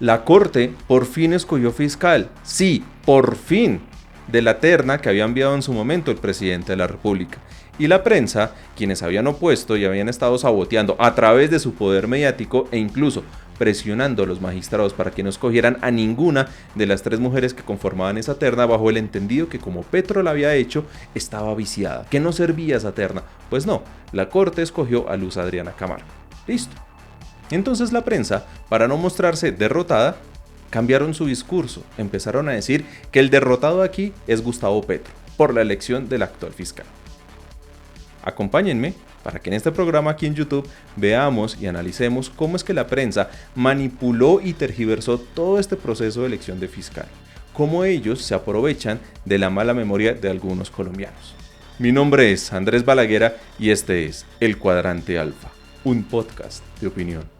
La Corte por fin escogió fiscal, sí, por fin, de la terna que había enviado en su momento el presidente de la República. Y la prensa, quienes habían opuesto y habían estado saboteando a través de su poder mediático e incluso presionando a los magistrados para que no escogieran a ninguna de las 3 mujeres que conformaban esa terna, bajo el entendido que como Petro la había hecho, estaba viciada, que no servía esa terna. Pues no, la Corte escogió a Luz Adriana Camargo. Listo. Entonces la prensa, para no mostrarse derrotada, cambiaron su discurso. Empezaron a decir que el derrotado aquí es Gustavo Petro, por la elección del actual fiscal. Acompáñenme para que en este programa aquí en YouTube veamos y analicemos cómo es que la prensa manipuló y tergiversó todo este proceso de elección de fiscal, cómo ellos se aprovechan de la mala memoria de algunos colombianos. Mi nombre es Andrés Balaguera y este es El Cuadrante Alfa, un podcast de opinión.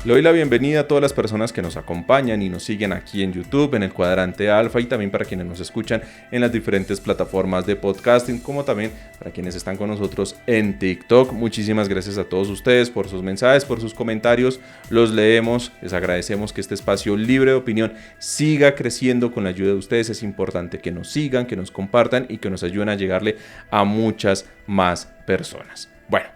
Le doy la bienvenida a todas las personas que nos acompañan y nos siguen aquí en YouTube, en el Cuadrante Alfa, y también para quienes nos escuchan en las diferentes plataformas de podcasting, como también para quienes están con nosotros en TikTok. Muchísimas gracias a todos ustedes por sus mensajes, por sus comentarios. Los leemos, les agradecemos que este espacio libre de opinión siga creciendo con la ayuda de ustedes. Es importante que nos sigan, que nos compartan y que nos ayuden a llegarle a muchas más personas. Bueno.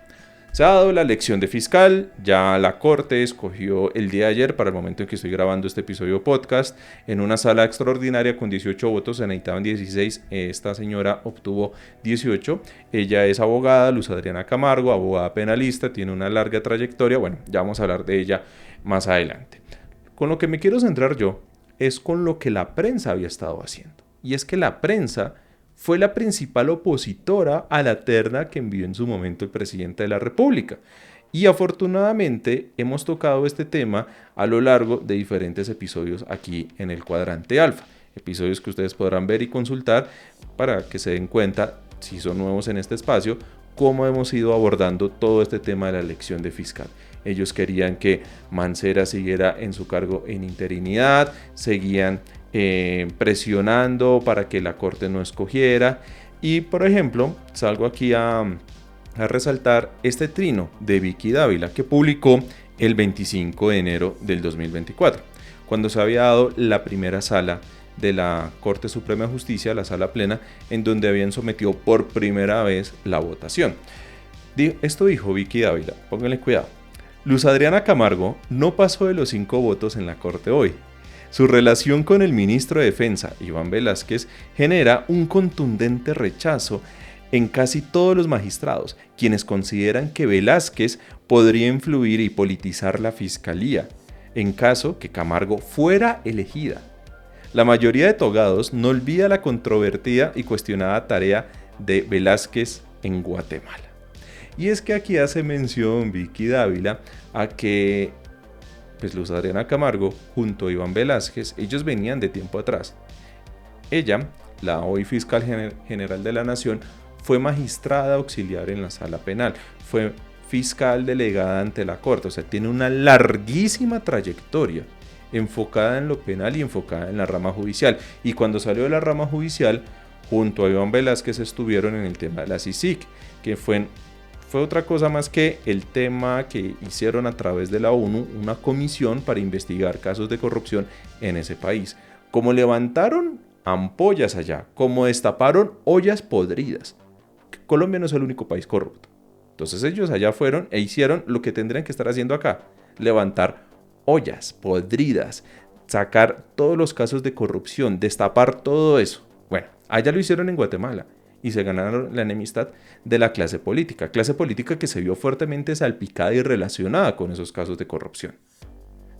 Se ha dado la elección de fiscal, ya la Corte escogió el día de ayer, para el momento en que estoy grabando este episodio podcast, en una sala extraordinaria con 18 votos, se necesitaban 16, esta señora obtuvo 18, ella es abogada, Luz Adriana Camargo, abogada penalista, tiene una larga trayectoria, bueno, ya vamos a hablar de ella más adelante. Con lo que me quiero centrar yo es con lo que la prensa había estado haciendo, y es que la prensa fue la principal opositora a la terna que envió en su momento el presidente de la República. Y afortunadamente hemos tocado este tema a lo largo de diferentes episodios aquí en el Cuadrante Alfa. Episodios que ustedes podrán ver y consultar para que se den cuenta, si son nuevos en este espacio, cómo hemos ido abordando todo este tema de la elección de fiscal. Ellos querían que Mancera siguiera en su cargo en interinidad, seguían presionando para que la Corte no escogiera. Y por ejemplo, salgo aquí a resaltar este trino de Vicky Dávila que publicó el 25 de enero del 2024, cuando se había dado la primera sala de la Corte Suprema de Justicia, la sala plena, en donde habían sometido por primera vez la votación. Esto dijo Vicky Dávila, pónganle cuidado. Luz Adriana Camargo no pasó de los 5 votos en la Corte hoy. Su relación con el ministro de Defensa, Iván Velásquez, genera un contundente rechazo en casi todos los magistrados, quienes consideran que Velásquez podría influir y politizar la fiscalía, en caso que Camargo fuera elegida. La mayoría de togados no olvida la controvertida y cuestionada tarea de Velásquez en Guatemala. Y es que aquí hace mención Vicky Dávila a que Luz Adriana Camargo junto a Iván Velásquez, ellos venían de tiempo atrás. Ella, la hoy fiscal general de la Nación, fue magistrada auxiliar en la sala penal, fue fiscal delegada ante la Corte, o sea, tiene una larguísima trayectoria enfocada en lo penal y enfocada en la rama judicial. Y cuando salió de la rama judicial, junto a Iván Velásquez estuvieron en el tema de la CICIG, que fue otra cosa más que el tema que hicieron a través de la ONU, una comisión para investigar casos de corrupción en ese país. Como levantaron ampollas allá, como destaparon ollas podridas. Colombia no es el único país corrupto. Entonces ellos allá fueron e hicieron lo que tendrían que estar haciendo acá. Levantar ollas podridas, sacar todos los casos de corrupción, destapar todo eso. Bueno, allá lo hicieron en Guatemala. Y se ganaron la enemistad de la clase política que se vio fuertemente salpicada y relacionada con esos casos de corrupción.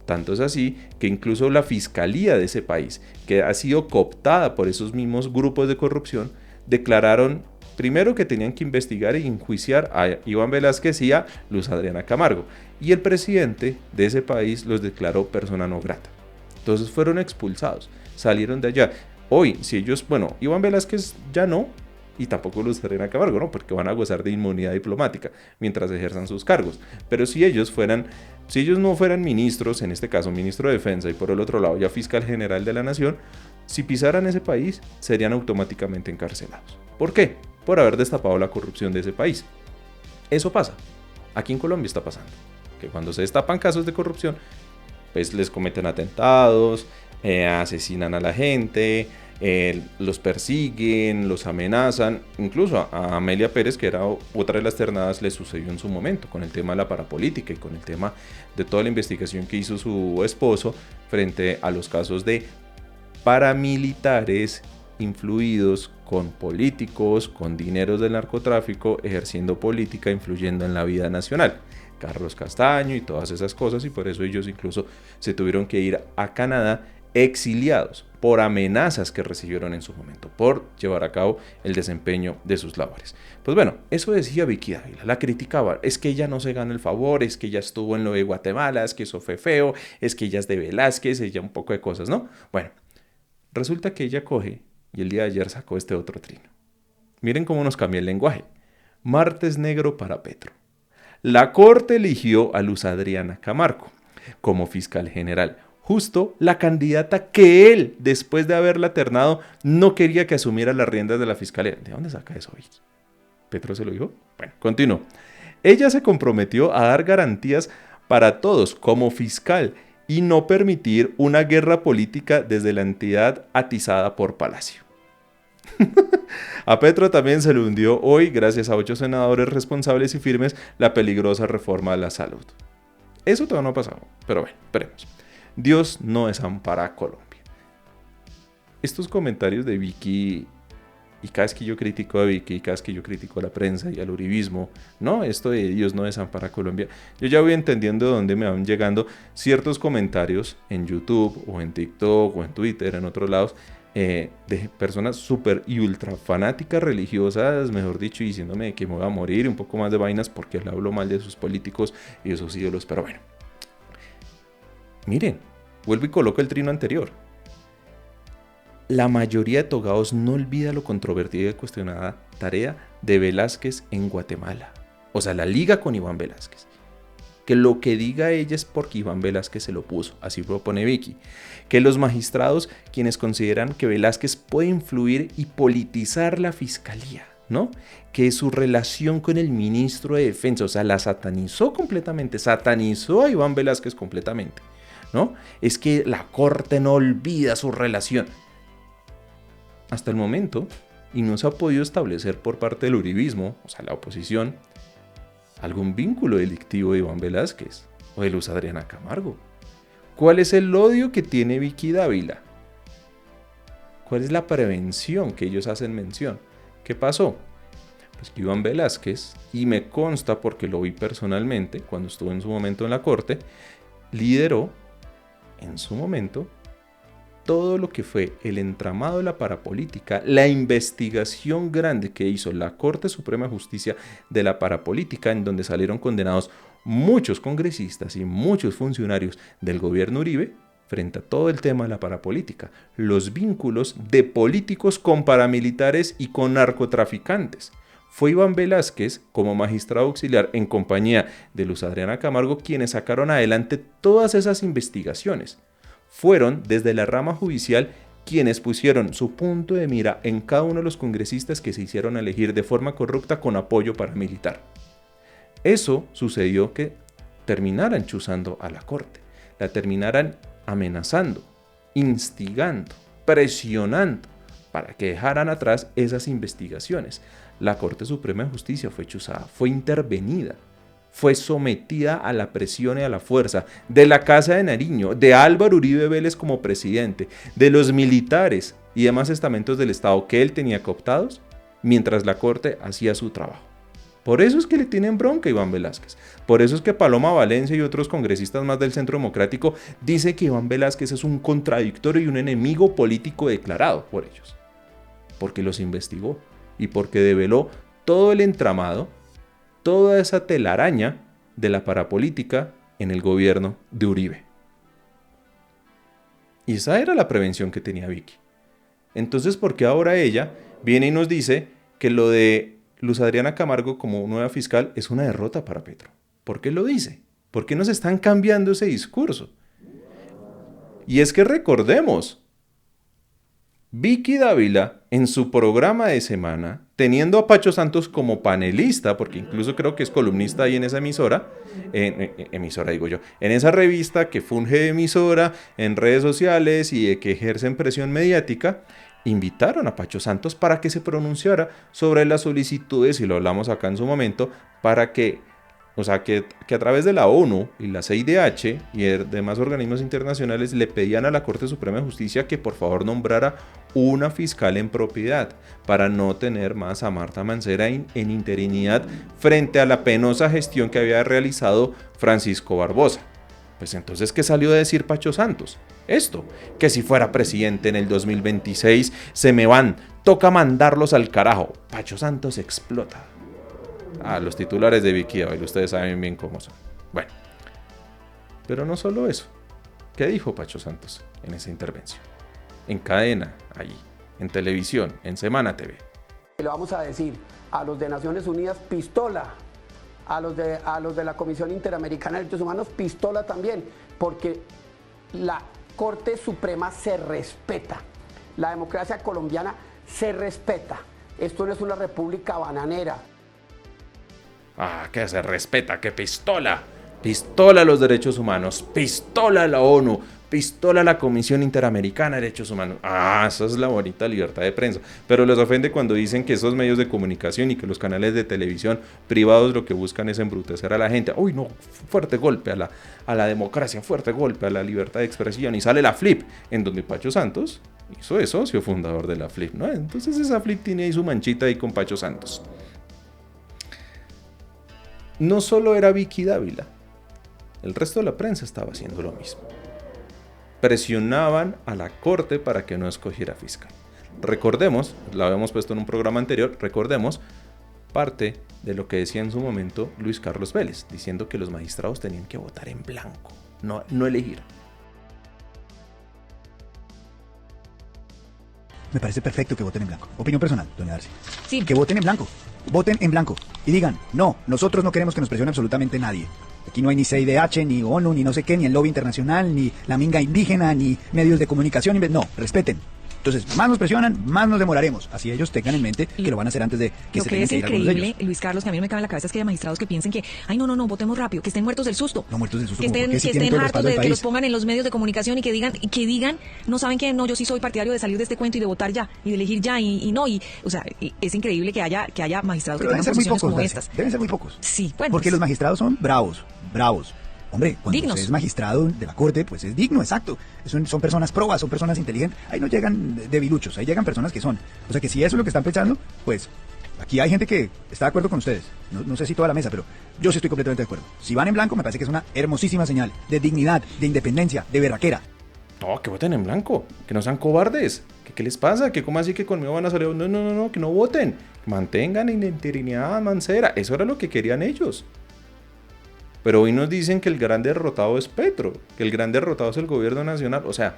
Tanto es así que incluso la fiscalía de ese país, que ha sido cooptada por esos mismos grupos de corrupción, declararon primero que tenían que investigar e enjuiciar a Iván Velásquez y a Luz Adriana Camargo, y el presidente de ese país los declaró persona no grata. Entonces fueron expulsados, salieron de allá. Hoy, si ellos, Iván Velásquez ya no, y tampoco Luz Adriana Camargo, ¿no? Porque van a gozar de inmunidad diplomática mientras ejerzan sus cargos. Pero si ellos no fueran ministros, en este caso ministro de Defensa y por el otro lado ya fiscal general de la Nación, si pisaran ese país serían automáticamente encarcelados. ¿Por qué? Por haber destapado la corrupción de ese país. Eso pasa. Aquí en Colombia está pasando. Que cuando se destapan casos de corrupción, pues les cometen atentados, asesinan a la gente, los persiguen, los amenazan. Incluso a Amelia Pérez, que era otra de las ternadas, le sucedió en su momento con el tema de la parapolítica y con el tema de toda la investigación que hizo su esposo frente a los casos de paramilitares influidos con políticos, con dineros del narcotráfico, ejerciendo política, influyendo en la vida nacional. Carlos Castaño y todas esas cosas, y por eso ellos incluso se tuvieron que ir a Canadá exiliados por amenazas que recibieron en su momento, por llevar a cabo el desempeño de sus labores. Pues bueno, eso decía Vicky Dávila, la criticaba, es que ella no se gana el favor, es que ella estuvo en lo de Guatemala, es que eso fue feo, es que ella es de Velázquez, ella un poco de cosas, ¿no? Bueno, resulta que ella coge y el día de ayer sacó este otro trino. Miren cómo nos cambia el lenguaje. Martes negro para Petro. La Corte eligió a Luz Adriana Camargo como fiscal general, justo la candidata que él, después de haberla ternado, no quería que asumiera las riendas de la fiscalía. ¿De dónde saca eso, Vicky? ¿Petro se lo dijo? Bueno, continúo. Ella se comprometió a dar garantías para todos como fiscal y no permitir una guerra política desde la entidad atizada por Palacio. A Petro también se le hundió hoy, gracias a 8 senadores responsables y firmes, la peligrosa reforma de la salud. Eso todavía no ha pasado, pero bueno, esperemos. Dios no desampara a Colombia. Estos comentarios de Vicky, y cada vez que yo critico a Vicky, y cada vez que yo critico a la prensa y al uribismo, no, esto de Dios no desampara a Colombia, yo ya voy entendiendo de dónde me van llegando ciertos comentarios en YouTube, o en TikTok, o en Twitter, en otros lados, de personas súper y ultra fanáticas religiosas, mejor dicho, diciéndome que me voy a morir, un poco más de vainas porque le hablo mal de sus políticos y de sus ídolos, pero bueno. Miren, vuelvo y coloco el trino anterior. La mayoría de togados no olvida lo controvertida y cuestionada tarea de Velázquez en Guatemala. O sea, la liga con Iván Velázquez. Que lo que diga ella es porque Iván Velázquez se lo puso, así propone Vicky. Que los magistrados, quienes consideran que Velázquez puede influir y politizar la fiscalía, ¿no? Que su relación con el ministro de Defensa, o sea, la satanizó completamente, satanizó a Iván Velázquez completamente, ¿no? Es que la Corte no olvida su relación. Hasta el momento, y no se ha podido establecer por parte del uribismo, o sea, la oposición, algún vínculo delictivo de Iván Velázquez o de Luz Adriana Camargo. ¿Cuál es el odio que tiene Vicky Dávila? ¿Cuál es la prevención que ellos hacen mención? ¿Qué pasó? Pues que Iván Velázquez, y me consta porque lo vi personalmente cuando estuvo en su momento en la corte, lideró en su momento todo lo que fue el entramado de la parapolítica, la investigación grande que hizo la Corte Suprema de Justicia de la parapolítica, en donde salieron condenados muchos congresistas y muchos funcionarios del gobierno Uribe, frente a todo el tema de la parapolítica, los vínculos de políticos con paramilitares y con narcotraficantes. Fue Iván Velázquez, como magistrado auxiliar en compañía de Luz Adriana Camargo, quienes sacaron adelante todas esas investigaciones. Fueron desde la rama judicial quienes pusieron su punto de mira en cada uno de los congresistas que se hicieron elegir de forma corrupta con apoyo paramilitar. Eso sucedió que terminaran chuzando a la Corte, la terminaran amenazando, instigando, presionando para que dejaran atrás esas investigaciones. La Corte Suprema de Justicia fue chuzada, fue intervenida, fue sometida a la presión y a la fuerza de la Casa de Nariño, de Álvaro Uribe Vélez como presidente, de los militares y demás estamentos del Estado que él tenía cooptados, mientras la Corte hacía su trabajo. Por eso es que le tienen bronca a Iván Velázquez. Por eso es que Paloma Valencia y otros congresistas más del Centro Democrático dicen que Iván Velázquez es un contradictorio y un enemigo político declarado por ellos. Porque los investigó y porque develó todo el entramado, toda esa telaraña de la parapolítica en el gobierno de Uribe. Y esa era la prevención que tenía Vicky. Entonces, ¿por qué ahora ella viene y nos dice que lo de Luz Adriana Camargo como nueva fiscal es una derrota para Petro. ¿Por qué lo dice? ¿Por qué nos están cambiando ese discurso? Y es que recordemos, Vicky Dávila en su programa de semana, teniendo a Pacho Santos como panelista, porque incluso creo que es columnista ahí en esa emisora, en esa revista que funge de emisora en redes sociales y que ejercen presión mediática, invitaron a Pacho Santos para que se pronunciara sobre las solicitudes, y lo hablamos acá en su momento, para que a través de la ONU y la CIDH y demás organismos internacionales le pedían a la Corte Suprema de Justicia que por favor nombrara una fiscal en propiedad para no tener más a Marta Mancera en interinidad frente a la penosa gestión que había realizado Francisco Barbosa. Pues entonces, ¿qué salió a decir Pacho Santos? Esto, que si fuera presidente en el 2026 se me van, toca mandarlos al carajo. Pacho Santos explota. Los titulares de Vicky Dávila, ustedes saben bien cómo son. Bueno, pero no solo eso. ¿Qué dijo Pacho Santos en esa intervención? En cadena, allí, en televisión, en Semana TV. Le vamos a decir a los de Naciones Unidas, pistola. A los de la Comisión Interamericana de Derechos Humanos, pistola también. Porque la Corte Suprema se respeta. La democracia colombiana se respeta. Esto no es una república bananera. Que se respeta, que pistola. Pistola a los derechos humanos, pistola a la ONU, pistola a la Comisión Interamericana de Derechos Humanos. Esa es la bonita libertad de prensa. Pero les ofende cuando dicen que esos medios de comunicación y que los canales de televisión privados lo que buscan es embrutecer a la gente. Uy, no, fuerte golpe a la democracia, fuerte golpe a la libertad de expresión. Y sale la FLIP, en donde Pacho Santos hizo de socio fundador de la FLIP, ¿no? Entonces esa FLIP tiene ahí su manchita ahí con Pacho Santos. No solo era Vicky Dávila, el resto de la prensa estaba haciendo lo mismo. Presionaban a la Corte para que no escogiera fiscal. Recordemos, lo habíamos puesto en un programa anterior, recordemos parte de lo que decía en su momento Luis Carlos Vélez, diciendo que los magistrados tenían que votar en blanco, no elegir. Me parece perfecto que voten en blanco. Opinión personal, doña Darcy. Sí. Que voten en blanco. Voten en blanco. Y digan, no, nosotros no queremos que nos presione absolutamente nadie. Aquí no hay ni CIDH, ni ONU, ni no sé qué, ni el lobby internacional, ni la minga indígena, ni medios de comunicación. No, respeten. Entonces, más nos presionan, más nos demoraremos. Así ellos tengan en mente que lo van a hacer antes de que se tengan que ir algunos de ellos. Lo que es increíble, Luis Carlos, que a mí no me cabe en la cabeza es que haya magistrados que piensen que, no, votemos rápido, que estén muertos del susto. No muertos del susto. Que estén hartos de que los pongan en los medios de comunicación y que digan, no saben que no, yo sí soy partidario de salir de este cuento y de votar ya, y de elegir ya, o sea, es increíble que haya magistrados que tengan posiciones como estas. Deben ser muy pocos. Sí, bueno. Porque los magistrados son bravos. Hombre, cuando dignos. usted es magistrado de la Corte, pues es digno, exacto. Son personas probas, son personas inteligentes. Ahí no llegan debiluchos, ahí llegan personas que son. O sea que si eso es lo que están pensando, pues aquí hay gente que está de acuerdo con ustedes. No sé si toda la mesa, pero yo sí estoy completamente de acuerdo. Si van en blanco, me parece que es una hermosísima señal de dignidad, de independencia, de berraquera. No, que voten en blanco, que no sean cobardes. ¿Qué les pasa? ¿Que cómo así que conmigo van a salir? No, que no voten. Mantengan en interinidad a Mancera. Eso era lo que querían ellos. Pero hoy nos dicen que el gran derrotado es Petro, que el gran derrotado es el gobierno nacional. O sea,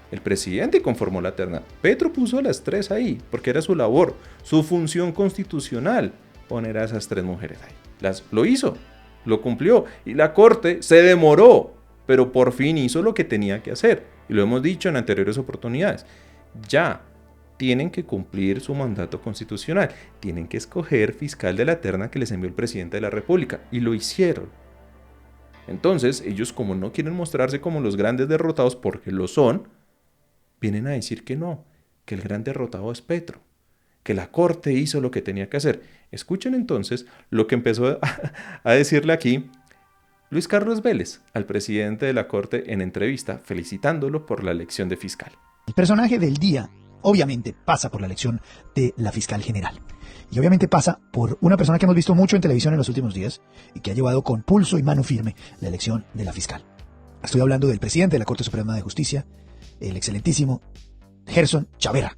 el presidente conformó la terna. Petro puso a las tres ahí, porque era su labor, su función constitucional, poner a esas tres mujeres ahí. Lo hizo, lo cumplió. Y la Corte se demoró, pero por fin hizo lo que tenía que hacer. Y lo hemos dicho en anteriores oportunidades. Ya tienen que cumplir su mandato constitucional. Tienen que escoger fiscal de la terna que les envió el presidente de la República. Y lo hicieron. Entonces, ellos, como no quieren mostrarse como los grandes derrotados, porque lo son, vienen a decir que no, que el gran derrotado es Petro, que la Corte hizo lo que tenía que hacer. Escuchen entonces lo que empezó a decirle aquí Luis Carlos Vélez al presidente de la Corte en entrevista, felicitándolo por la elección de fiscal. El personaje del día, obviamente, pasa por la elección de la fiscal general. Y obviamente pasa por una persona que hemos visto mucho en televisión en los últimos días y que ha llevado con pulso y mano firme la elección de la fiscal. Estoy hablando del presidente de la Corte Suprema de Justicia, el excelentísimo Gerson Chaverra.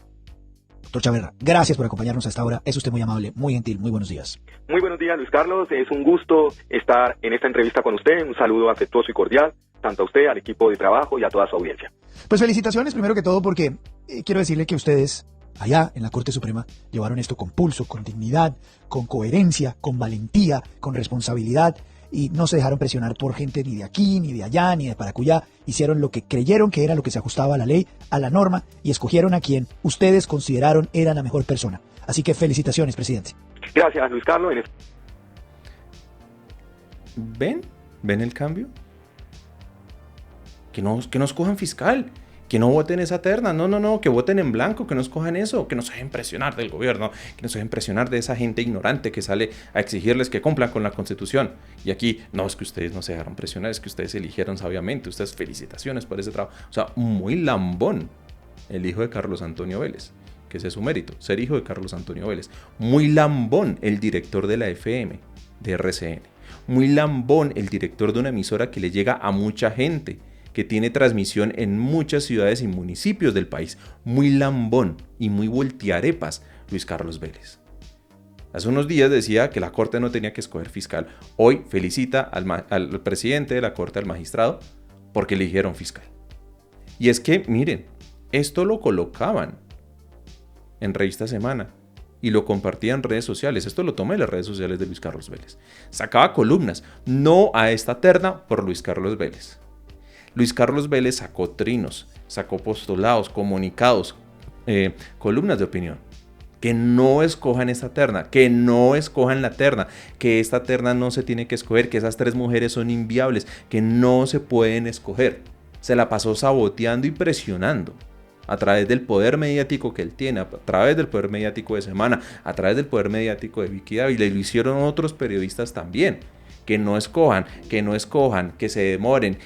Doctor Chaverra, gracias por acompañarnos a esta hora. Es usted muy amable, muy gentil. Muy buenos días. Muy buenos días, Luis Carlos. Es un gusto estar en esta entrevista con usted. Un saludo afectuoso y cordial, tanto a usted, al equipo de trabajo y a toda su audiencia. Pues felicitaciones primero que todo porque quiero decirle que ustedes allá en la Corte Suprema llevaron esto con pulso, con dignidad, con coherencia, con valentía, con responsabilidad, y no se dejaron presionar por gente ni de aquí, ni de allá, ni de Paracuyá. Hicieron lo que creyeron que era lo que se ajustaba a la ley, a la norma, y escogieron a quien ustedes consideraron era la mejor persona. Así que felicitaciones, presidente. Gracias, Luis Carlos. ¿Ven? ¿Ven el cambio? Que no escojan fiscal, que no voten esa terna, no, que voten en blanco, que no escojan eso, que no se dejen presionar del gobierno, que no se dejen presionar de esa gente ignorante que sale a exigirles que cumplan con la Constitución. Y aquí, no, es que ustedes no se dejaron presionar, es que ustedes eligieron sabiamente, ustedes felicitaciones por ese trabajo. O sea, muy lambón el hijo de Carlos Antonio Vélez, que ese es su mérito, ser hijo de Carlos Antonio Vélez. Muy lambón el director de la FM, de RCN. Muy lambón el director de una emisora que le llega a mucha gente, que tiene transmisión en muchas ciudades y municipios del país. Muy lambón y muy voltearepas Luis Carlos Vélez. Hace unos días decía que la Corte no tenía que escoger fiscal. Hoy felicita al presidente de la Corte, al magistrado, porque eligieron fiscal. Y es que, miren, esto lo colocaban en Revista Semana y lo compartía en redes sociales. Esto lo tomé de las redes sociales de Luis Carlos Vélez. Sacaba columnas, no a esta terna por Luis Carlos Vélez. Luis Carlos Vélez sacó trinos, sacó postulados, comunicados, columnas de opinión. Que no escojan esta terna, que no escojan la terna, que esta terna no se tiene que escoger, que esas 3 mujeres son inviables, que no se pueden escoger. Se la pasó saboteando y presionando a través del poder mediático que él tiene, a través del poder mediático de Semana, a través del poder mediático de Vicky Dávila, y lo hicieron otros periodistas también. Que no escojan, que se demoren.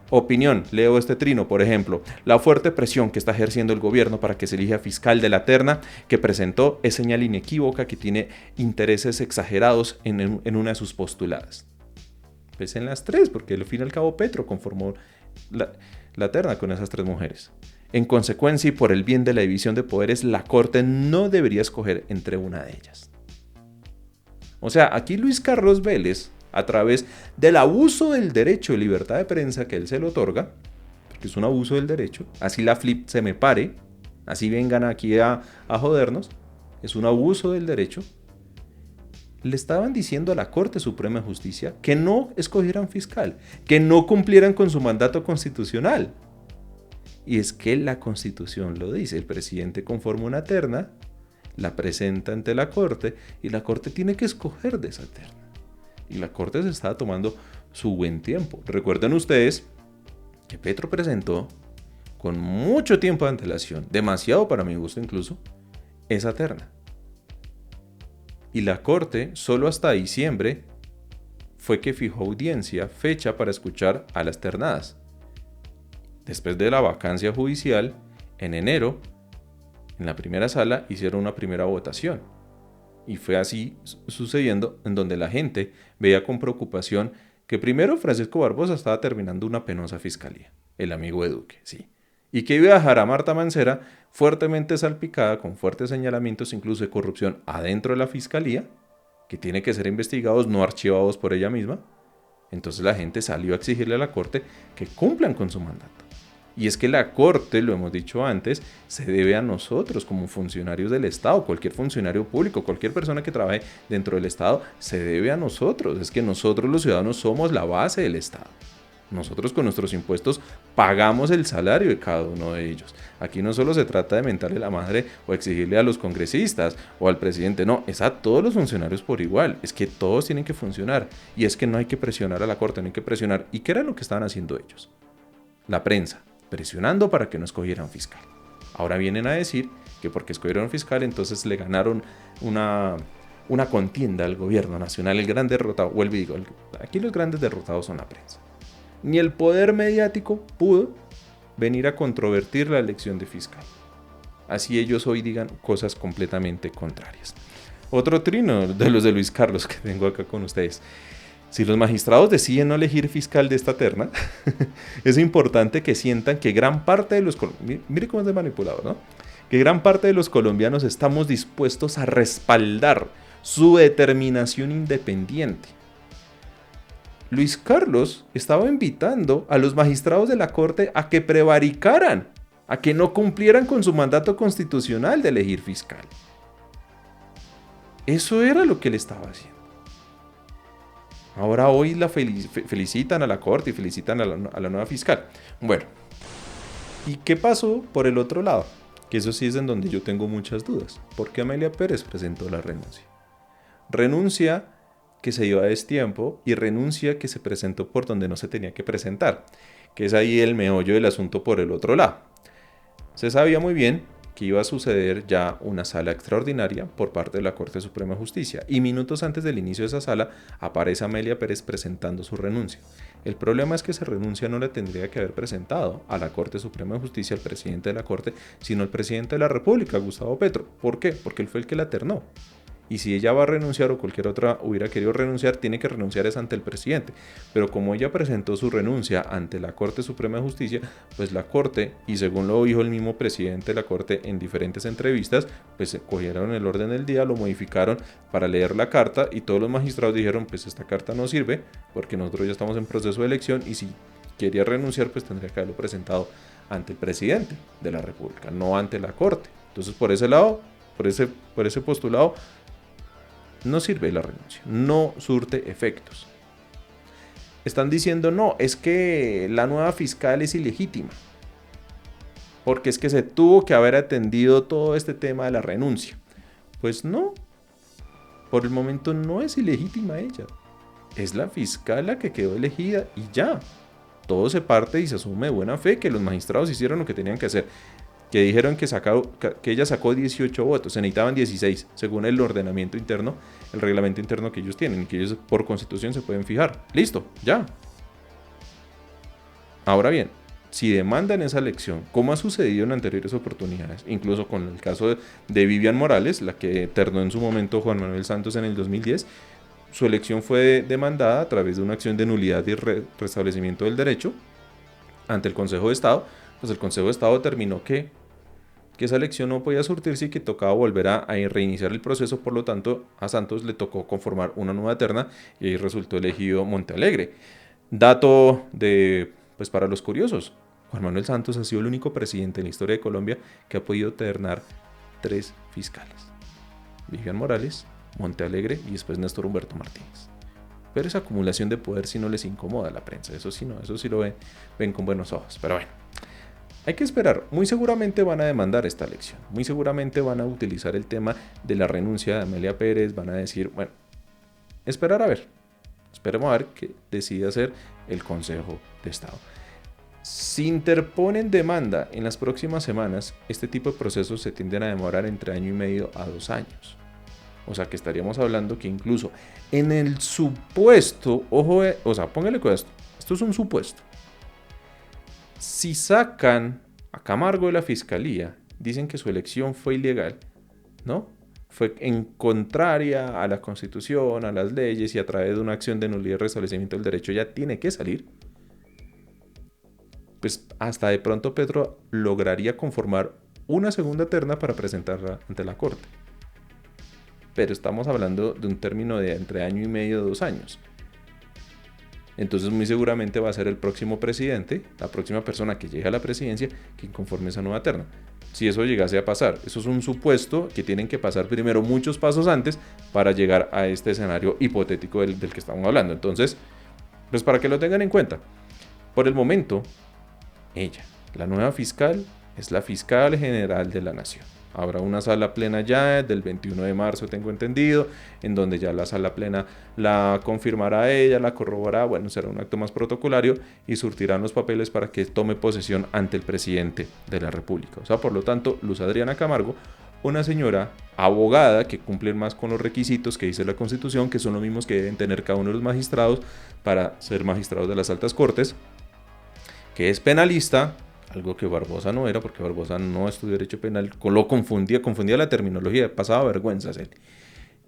Opinión, leo este trino, por ejemplo. La fuerte presión que está ejerciendo el gobierno para que se elija fiscal de la terna que presentó es señal inequívoca que tiene intereses exagerados en una de sus postuladas. Pues en las 3, porque al fin y al cabo Petro conformó la terna con esas 3 mujeres. En consecuencia y por el bien de la división de poderes, la Corte no debería escoger entre una de ellas. O sea, aquí Luis Carlos Vélez, a través del abuso del derecho de libertad de prensa que él se le otorga, porque es un abuso del derecho, así la FLIP se me pare, así vengan aquí a jodernos, es un abuso del derecho, le estaban diciendo a la Corte Suprema de Justicia que no escogieran fiscal, que no cumplieran con su mandato constitucional. Y es que la Constitución lo dice, el presidente conforma una terna, la presenta ante la Corte y la Corte tiene que escoger de esa terna. Y la Corte se estaba tomando su buen tiempo. Recuerden ustedes que Petro presentó con mucho tiempo de antelación, demasiado para mi gusto incluso, esa terna. Y la Corte solo hasta diciembre fue que fijó audiencia, fecha para escuchar a las ternadas. Después de la vacancia judicial, en enero, en la primera sala hicieron una primera votación. Y fue así sucediendo en donde la gente veía con preocupación que primero Francisco Barbosa estaba terminando una penosa fiscalía, el amigo de Duque, sí. Y que iba a dejar a Marta Mancera fuertemente salpicada con fuertes señalamientos incluso de corrupción adentro de la fiscalía, que tiene que ser investigados, no archivados por ella misma. Entonces la gente salió a exigirle a la Corte que cumplan con su mandato. Y es que la Corte, lo hemos dicho antes, se debe a nosotros como funcionarios del Estado. Cualquier funcionario público, cualquier persona que trabaje dentro del Estado, se debe a nosotros. Es que nosotros los ciudadanos somos la base del Estado. Nosotros con nuestros impuestos pagamos el salario de cada uno de ellos. Aquí no solo se trata de mentarle la madre o exigirle a los congresistas o al presidente, no, es a todos los funcionarios por igual. Es que todos tienen que funcionar y es que no hay que presionar a la Corte, no hay que presionar. ¿Y qué era lo que estaban haciendo ellos? La prensa, presionando para que no escogieran fiscal. Ahora vienen a decir que porque escogieron fiscal entonces le ganaron una contienda al gobierno nacional, el gran derrotado. Vuelvo y digo, aquí los grandes derrotados son la prensa. Ni el poder mediático pudo venir a controvertir la elección de fiscal. Así ellos hoy digan cosas completamente contrarias. Otro trino de los de Luis Carlos que tengo acá con ustedes. Si los magistrados deciden no elegir fiscal de esta terna, es importante que sientan que gran parte de los colombianos, mire cómo es de manipulador, ¿no? Que gran parte de los colombianos estamos dispuestos a respaldar su determinación independiente. Luis Carlos estaba invitando a los magistrados de la Corte a que prevaricaran, a que no cumplieran con su mandato constitucional de elegir fiscal. Eso era lo que él estaba haciendo. Ahora hoy la felicitan a la Corte y felicitan a la nueva fiscal. Bueno, ¿y qué pasó por el otro lado? Que eso sí es en donde yo tengo muchas dudas. ¿Por qué Amelia Pérez presentó la renuncia? Renuncia que se dio a destiempo y renuncia que se presentó por donde no se tenía que presentar, que es ahí el meollo del asunto por el otro lado. Se sabía muy bien que iba a suceder ya una sala extraordinaria por parte de la Corte Suprema de Justicia, y minutos antes del inicio de esa sala aparece Amelia Pérez presentando su renuncia. El problema es que esa renuncia no la tendría que haber presentado a la Corte Suprema de Justicia el presidente de la Corte, sino el presidente de la República, Gustavo Petro. ¿Por qué? Porque él fue el que la ternó. Y si ella va a renunciar o cualquier otra hubiera querido renunciar, tiene que renunciar es ante el presidente. Pero como ella presentó su renuncia ante la Corte Suprema de Justicia, pues la Corte, y según lo dijo el mismo presidente de la Corte en diferentes entrevistas, pues cogieron el orden del día, lo modificaron para leer la carta y todos los magistrados dijeron, pues esta carta no sirve porque nosotros ya estamos en proceso de elección y si quería renunciar, pues tendría que haberlo presentado ante el presidente de la República, no ante la Corte. Entonces por ese lado, por ese postulado, no sirve la renuncia, no surte efectos. Están diciendo, no, es que la nueva fiscal es ilegítima, porque es que se tuvo que haber atendido todo este tema de la renuncia. Pues no, por el momento no es ilegítima ella, es la fiscal la que quedó elegida y ya. Todo se parte y se asume de buena fe que los magistrados hicieron lo que tenían que hacer. Que dijeron que ella sacó 18 votos, se necesitaban 16, según el ordenamiento interno, el reglamento interno que ellos tienen, y que ellos por constitución se pueden fijar. Listo, ya. Ahora bien, si demandan esa elección, como ha sucedido en anteriores oportunidades, incluso con el caso de Vivian Morales, la que ternó en su momento Juan Manuel Santos en el 2010, su elección fue demandada a través de una acción de nulidad y restablecimiento del derecho ante el Consejo de Estado. Pues el Consejo de Estado determinó que esa elección no podía surtirse y que tocaba volver a reiniciar el proceso. Por lo tanto, a Santos le tocó conformar una nueva terna y ahí resultó elegido Montealegre. Dato pues para los curiosos, Juan Manuel Santos ha sido el único presidente en la historia de Colombia que ha podido ternar 3 fiscales: Vivian Morales, Montealegre y después Néstor Humberto Martínez. Pero esa acumulación de poder sí no les incomoda a la prensa, eso sí lo ven con buenos ojos. Pero bueno, hay que esperar. Muy seguramente van a demandar esta elección. Muy seguramente van a utilizar el tema de la renuncia de Amelia Pérez. Van a decir, bueno, esperar a ver. Esperemos a ver qué decide hacer el Consejo de Estado. Si interponen demanda en las próximas semanas, este tipo de procesos se tienden a demorar entre 1 año y medio a 2 años. O sea que estaríamos hablando que incluso en el supuesto, póngale con esto es un supuesto. Si sacan a Camargo de la fiscalía, dicen que su elección fue ilegal, ¿no? Fue en contraria a la Constitución, a las leyes y a través de una acción de nulidad y restablecimiento del derecho ya tiene que salir. Pues hasta de pronto Petro lograría conformar una segunda terna para presentarla ante la Corte. Pero estamos hablando de un término de entre 1 año y medio a 2 años. Entonces muy seguramente va a ser el próximo presidente, la próxima persona que llegue a la presidencia, quien conforme esa nueva terna. Si eso llegase a pasar, eso es un supuesto que tienen que pasar primero muchos pasos antes para llegar a este escenario hipotético del que estamos hablando. Entonces, pues para que lo tengan en cuenta, por el momento, ella, la nueva fiscal, es la fiscal general de la nación. Habrá una sala plena ya del 21 de marzo, tengo entendido, en donde ya la sala plena la confirmará ella, la corroborará, bueno, será un acto más protocolario y surtirán los papeles para que tome posesión ante el presidente de la República. O sea, por lo tanto, Luz Adriana Camargo, una señora abogada que cumple más con los requisitos que dice la Constitución, que son los mismos que deben tener cada uno de los magistrados para ser magistrados de las altas cortes, que es penalista, algo que Barbosa no era, porque Barbosa no estudió Derecho Penal, lo confundía la terminología, pasaba vergüenzas él.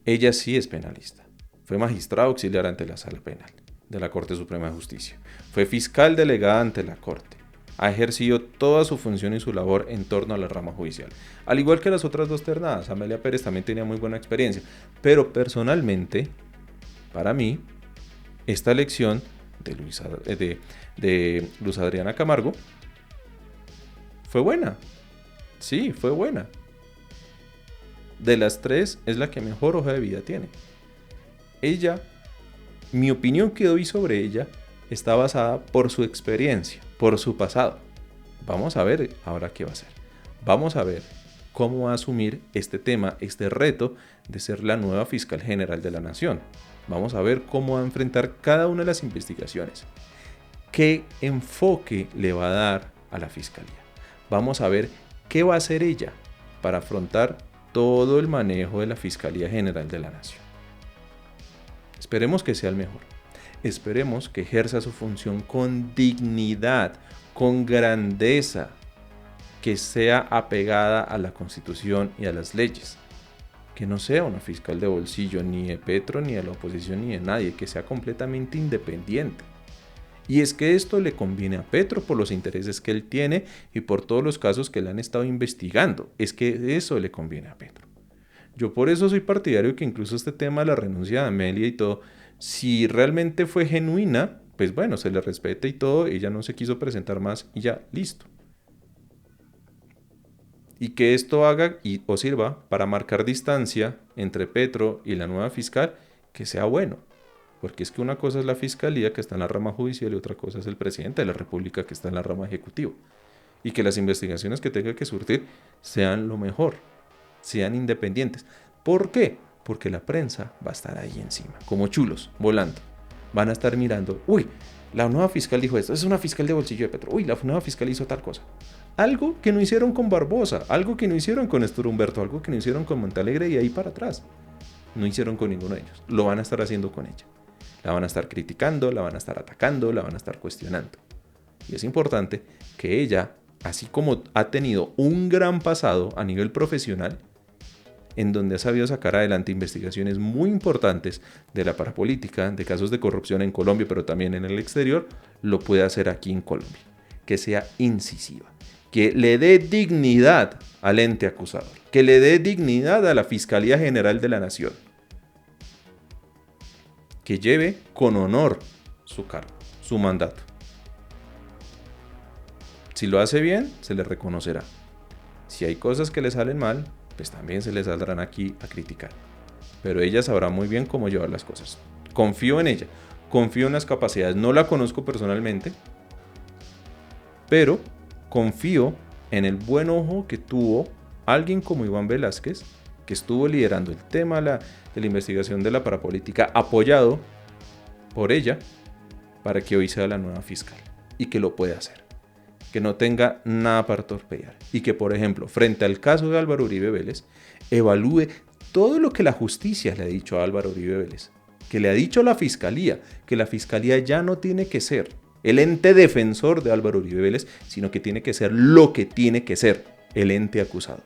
Ella sí es penalista, fue magistrado auxiliar ante la Sala Penal de la Corte Suprema de Justicia, fue fiscal delegada ante la Corte, ha ejercido toda su función y su labor en torno a la rama judicial. Al igual que las otras 2 ternadas, Amelia Pérez también tenía muy buena experiencia, pero personalmente, para mí, esta elección de Luz Adriana Camargo fue buena. Sí, fue buena. De las 3 es la que mejor hoja de vida tiene. Ella, mi opinión que doy sobre ella está basada por su experiencia, por su pasado. Vamos a ver ahora qué va a hacer. Vamos a ver cómo va a asumir este tema, este reto de ser la nueva fiscal general de la nación. Vamos a ver cómo va a enfrentar cada una de las investigaciones. ¿Qué enfoque le va a dar a la fiscalía? Vamos a ver qué va a hacer ella para afrontar todo el manejo de la Fiscalía General de la Nación. Esperemos que sea el mejor. Esperemos que ejerza su función con dignidad, con grandeza, que sea apegada a la Constitución y a las leyes. Que no sea una fiscal de bolsillo ni de Petro, ni de la oposición, ni de nadie, que sea completamente independiente. Y es que esto le conviene a Petro por los intereses que él tiene y por todos los casos que le han estado investigando. Es que eso le conviene a Petro. Yo por eso soy partidario que incluso este tema de la renuncia de Amelia y todo, si realmente fue genuina, pues bueno, se le respeta y todo, ella no se quiso presentar más y ya, listo. Y que esto haga o sirva para marcar distancia entre Petro y la nueva fiscal, que sea bueno. Porque es que una cosa es la fiscalía que está en la rama judicial y otra cosa es el presidente de la república que está en la rama ejecutiva. Y que las investigaciones que tenga que surtir sean lo mejor, sean independientes. ¿Por qué? Porque la prensa va a estar ahí encima, como chulos, volando. Van a estar mirando, uy, la nueva fiscal dijo esto, es una fiscal de bolsillo de Petro, uy, la nueva fiscal hizo tal cosa. Algo que no hicieron con Barbosa, algo que no hicieron con Néstor Humberto, algo que no hicieron con Montalegre y ahí para atrás. No hicieron con ninguno de ellos, lo van a estar haciendo con ella. La van a estar criticando, la van a estar atacando, la van a estar cuestionando. Y es importante que ella, así como ha tenido un gran pasado a nivel profesional, en donde ha sabido sacar adelante investigaciones muy importantes de la parapolítica, de casos de corrupción en Colombia, pero también en el exterior, lo puede hacer aquí en Colombia. Que sea incisiva, que le dé dignidad al ente acusador, que le dé dignidad a la Fiscalía General de la Nación, que lleve con honor su cargo, su mandato. Si lo hace bien, se le reconocerá. Si hay cosas que le salen mal, pues también se le saldrán aquí a criticar. Pero ella sabrá muy bien cómo llevar las cosas. Confío en ella, confío en las capacidades. No la conozco personalmente, pero confío en el buen ojo que tuvo alguien como Iván Velázquez, que estuvo liderando el tema de la investigación de la parapolítica, apoyado por ella, para que hoy sea la nueva fiscal y que lo pueda hacer. Que no tenga nada para torpedear y que, por ejemplo, frente al caso de Álvaro Uribe Vélez, evalúe todo lo que la justicia le ha dicho a Álvaro Uribe Vélez, que le ha dicho la fiscalía, que la fiscalía ya no tiene que ser el ente defensor de Álvaro Uribe Vélez, sino que tiene que ser lo que tiene que ser, el ente acusador.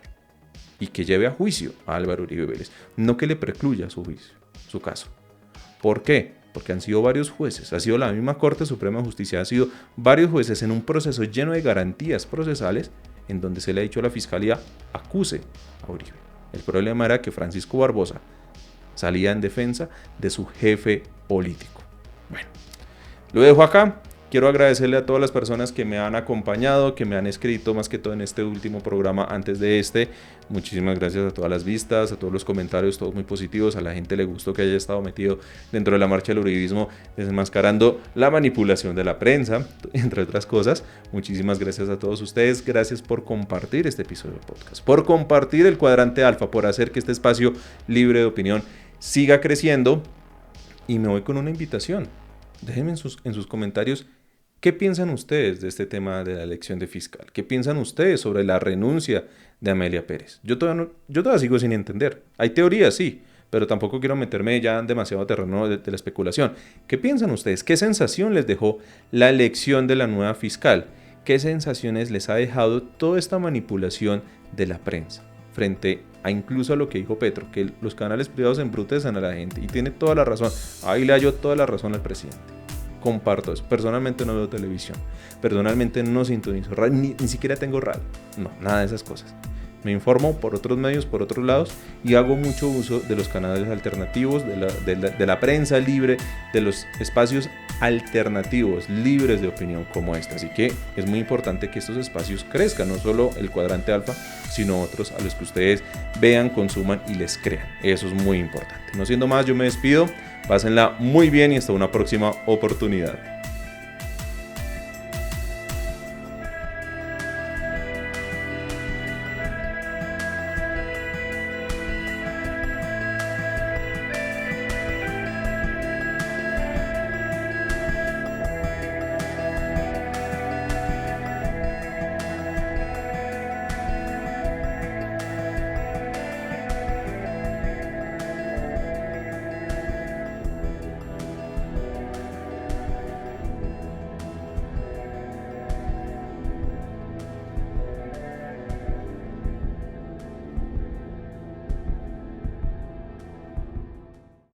Y que lleve a juicio a Álvaro Uribe Vélez, no que le precluya su juicio, su caso. ¿Por qué? Porque han sido varios jueces, ha sido la misma Corte Suprema de Justicia, ha sido varios jueces en un proceso lleno de garantías procesales en donde se le ha dicho a la Fiscalía acuse a Uribe. El problema era que Francisco Barbosa salía en defensa de su jefe político. Bueno, lo dejo acá. Quiero agradecerle a todas las personas que me han acompañado, que me han escrito más que todo en este último programa antes de este. Muchísimas gracias a todas las vistas, a todos los comentarios, todos muy positivos. A la gente le gustó que haya estado metido dentro de la marcha del uribismo, desenmascarando la manipulación de la prensa, entre otras cosas. Muchísimas gracias a todos ustedes. Gracias por compartir este episodio de podcast, por compartir el Cuadrante Alfa, por hacer que este espacio libre de opinión siga creciendo. Y me voy con una invitación. Déjenme en sus comentarios ¿qué piensan ustedes de este tema de la elección de fiscal? ¿Qué piensan ustedes sobre la renuncia de Amelia Pérez? Yo todavía sigo sin entender. Hay teorías, sí, pero tampoco quiero meterme ya en demasiado terreno de la especulación. ¿Qué piensan ustedes? ¿Qué sensación les dejó la elección de la nueva fiscal? ¿Qué sensaciones les ha dejado toda esta manipulación de la prensa? Frente a incluso a lo que dijo Petro, que los canales privados embrutecen a la gente. Y tiene toda la razón. Ahí le hallo toda la razón al presidente. Comparto eso. Personalmente no veo televisión. Personalmente no sintonizo radio, ni siquiera tengo radio. No, nada de esas cosas. Me informo por otros medios, por otros lados, y hago mucho uso de los canales alternativos, de la prensa libre, de los espacios alternativos, libres de opinión como esta. Así que es muy importante que estos espacios crezcan, no solo el Cuadrante Alfa, sino otros a los que ustedes vean, consuman y les crean. Eso es muy importante. No siendo más, yo me despido. Pásenla muy bien y hasta una próxima oportunidad.